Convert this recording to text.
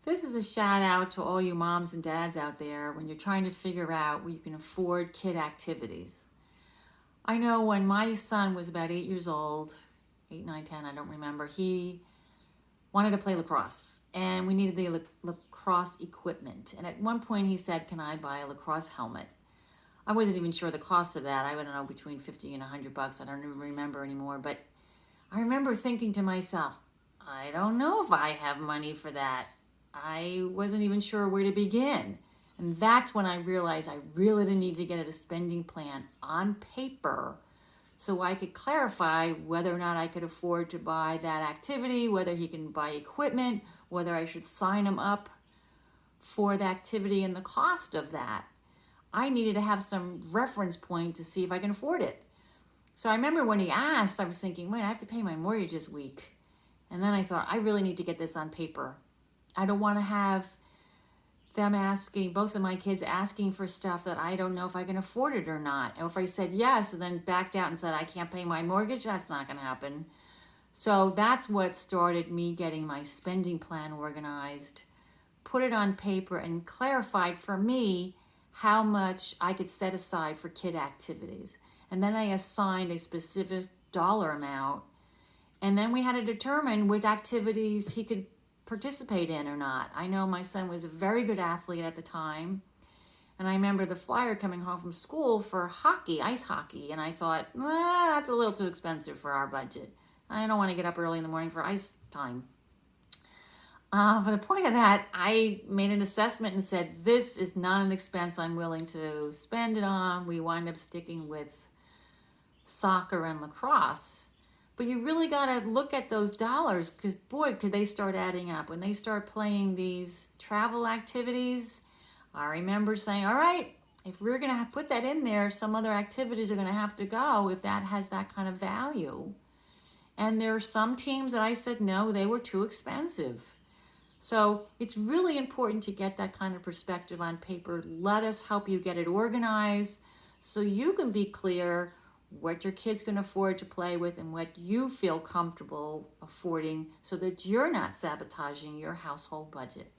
This is a shout out to all you moms and dads out there when you're trying to figure out where you can afford kid activities. I know when my son was about 8 years old, 8, 9, 10, I don't remember, he wanted to play lacrosse and we needed the lacrosse equipment. And at one point he said, "Can I buy a lacrosse helmet?" I wasn't even sure the cost of that. I don't know, between 50 and $100. I don't even remember anymore. But I remember thinking to myself, I don't know if I have money for that. I wasn't even sure where to begin. And that's when I realized I really need to get a spending plan on paper so I could clarify whether or not I could afford to buy that activity, whether he can buy equipment, whether I should sign him up for the activity and the cost of that. I needed to have some reference point to see if I can afford it. So I remember when he asked, I was thinking, wait, I have to pay my mortgage this week. And then I thought, I really need to get this on paper. I don't want to have them asking, both of my kids asking for stuff that I don't know if I can afford it or not. And if I said yes and then backed out and said I can't pay my mortgage, that's not going to happen. So that's what started me getting my spending plan organized, put it on paper, and clarified for me how much I could set aside for kid activities. And then I assigned a specific dollar amount. And then we had to determine which activities he could participate in or not. I know my son was a very good athlete at the time. And I remember the flyer coming home from school for hockey, ice hockey. And I thought, that's a little too expensive for our budget. I don't want to get up early in the morning for ice time. For the point of that, I made an assessment and said, this is not an expense I'm willing to spend it on. We wind up sticking with soccer and lacrosse. But you really got to look at those dollars because, boy, could they start adding up. When they start playing these travel activities, I remember saying, all right, if we're going to put that in there, some other activities are going to have to go if that has that kind of value. And there are some teams that I said, no, they were too expensive. So it's really important to get that kind of perspective on paper. Let us help you get it organized so you can be clear what your kid's can afford to play with and what you feel comfortable affording so that you're not sabotaging your household budget.